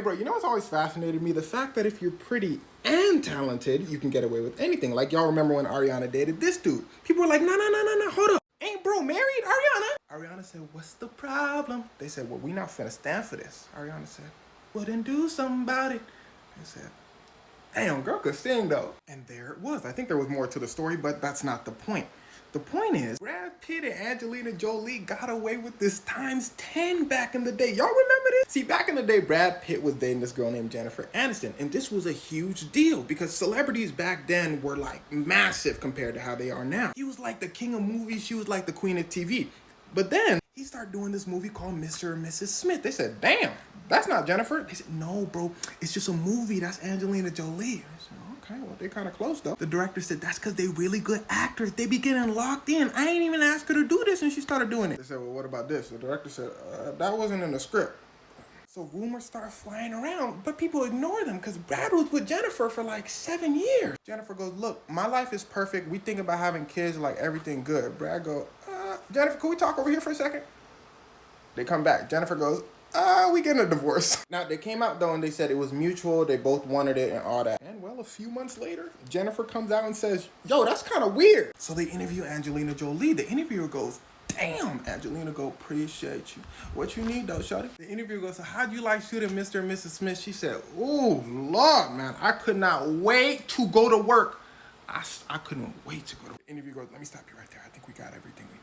Hey bro, you know what's always fascinated me? The fact that if you're pretty and talented, you can get away with anything. Like y'all remember when Ariana dated this dude. People were like, no, hold up. Ain't bro married, Ariana? Ariana said, what's the problem? They said, well, we not finna stand for this. Ariana said, well then do something about it. They said, damn, girl could sing though. And there it was. I think there was more to the story, but that's not the point. The point is, Brad Pitt and Angelina Jolie got away with this ×10 back in the day. Y'all remember this? See, back in the day, Brad Pitt was dating this girl named Jennifer Aniston. And this was a huge deal because celebrities back then were like massive compared to how they are now. He was like the king of movies. She was like the queen of TV. But then he started doing this movie called Mr. and Mrs. Smith. They said, damn, that's not Jennifer. They said, no, bro, it's just a movie. That's Angelina Jolie. I said, okay, well, they're kind of close, though. The director said, that's because they really good actors. They be getting locked in. I ain't even asked her to do this, and she started doing it. They said, well, what about this? The director said, that wasn't in the script. So rumors start flying around, but people ignore them because Brad was with Jennifer for like 7 years. Jennifer goes, look, my life is perfect. We think about having kids, like everything good. Brad goes, Jennifer, can we talk over here for a second? They come back. Jennifer goes, we getting a divorce. Now, they came out, though, and they said it was mutual. They both wanted it and all that. And, well, a few months later, Jennifer comes out and says, yo, that's kind of weird. So they interview Angelina Jolie. The interviewer goes, damn, Angelina go, appreciate you. What you need, though, shawty? The interviewer goes, so how'd you like shooting Mr. and Mrs. Smith? She said, ooh, Lord, man, I could not wait to go to work. I couldn't wait to go to work. The interviewer goes, let me stop you right there. I think we got everything we need.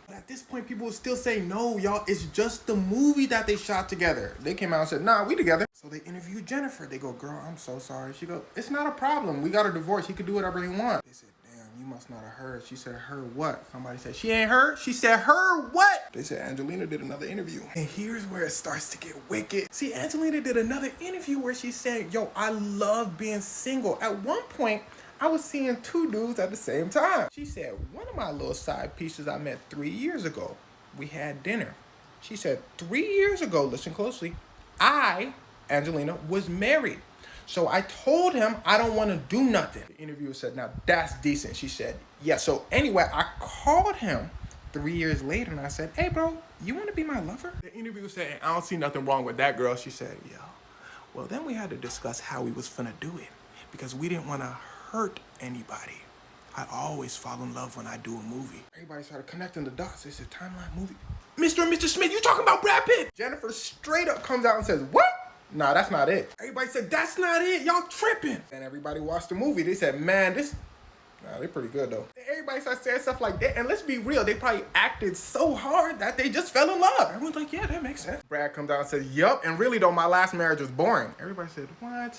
But at this point, people will still say, no, y'all, it's just the movie that they shot together. They came out and said, nah, we together. So they interviewed Jennifer. They go, girl, I'm so sorry. She goes, it's not a problem. We got a divorce. He could do whatever he wants. They said, damn, you must not have heard. She said, heard what? Somebody said, she ain't heard? She said, heard what? They said, Angelina did another interview. And here's where it starts to get wicked. See, Angelina did another interview where she said, yo, I love being single. At one point, I was seeing two dudes at the same time. She said, one of my little side pieces I met 3 years ago. We had dinner. She said, 3 years ago, listen closely, I, Angelina, was married. So I told him I don't want to do nothing. The interviewer said, now that's decent. She said, yeah. So anyway, I called him 3 years later and I said, hey bro, you want to be my lover? The interviewer said, I don't see nothing wrong with that, girl. She said, yeah. Well, then we had to discuss how we was finna do it because we didn't want to hurt anybody. I always fall in love when I do a movie. Everybody started connecting the dots. They said, timeline movie. Mr. and Mr. Smith, you talking about Brad Pitt? Jennifer straight up comes out and says, what? Nah, that's not it. Everybody said, that's not it. Y'all tripping. And everybody watched the movie. They said, man, nah, they're pretty good though. Everybody started saying stuff like that. And let's be real, they probably acted so hard that they just fell in love. Everyone's like, yeah, that makes sense. Brad comes out and says, yup. And really though, my last marriage was boring. Everybody said, what?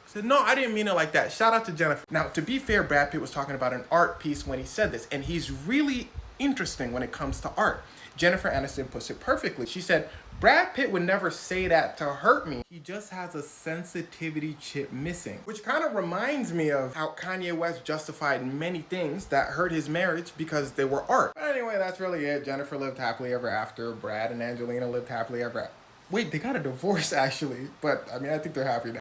I said, no, I didn't mean it like that. Shout out to Jennifer. Now, to be fair, Brad Pitt was talking about an art piece when he said this, and he's really interesting when it comes to art. Jennifer Aniston puts it perfectly. She said, Brad Pitt would never say that to hurt me. He just has a sensitivity chip missing. Which kind of reminds me of how Kanye West justified many things that hurt his marriage because they were art. But anyway, that's really it. Jennifer lived happily ever after. Brad and Angelina lived happily ever after. Wait, they got a divorce actually. But I mean, I think they're happy now.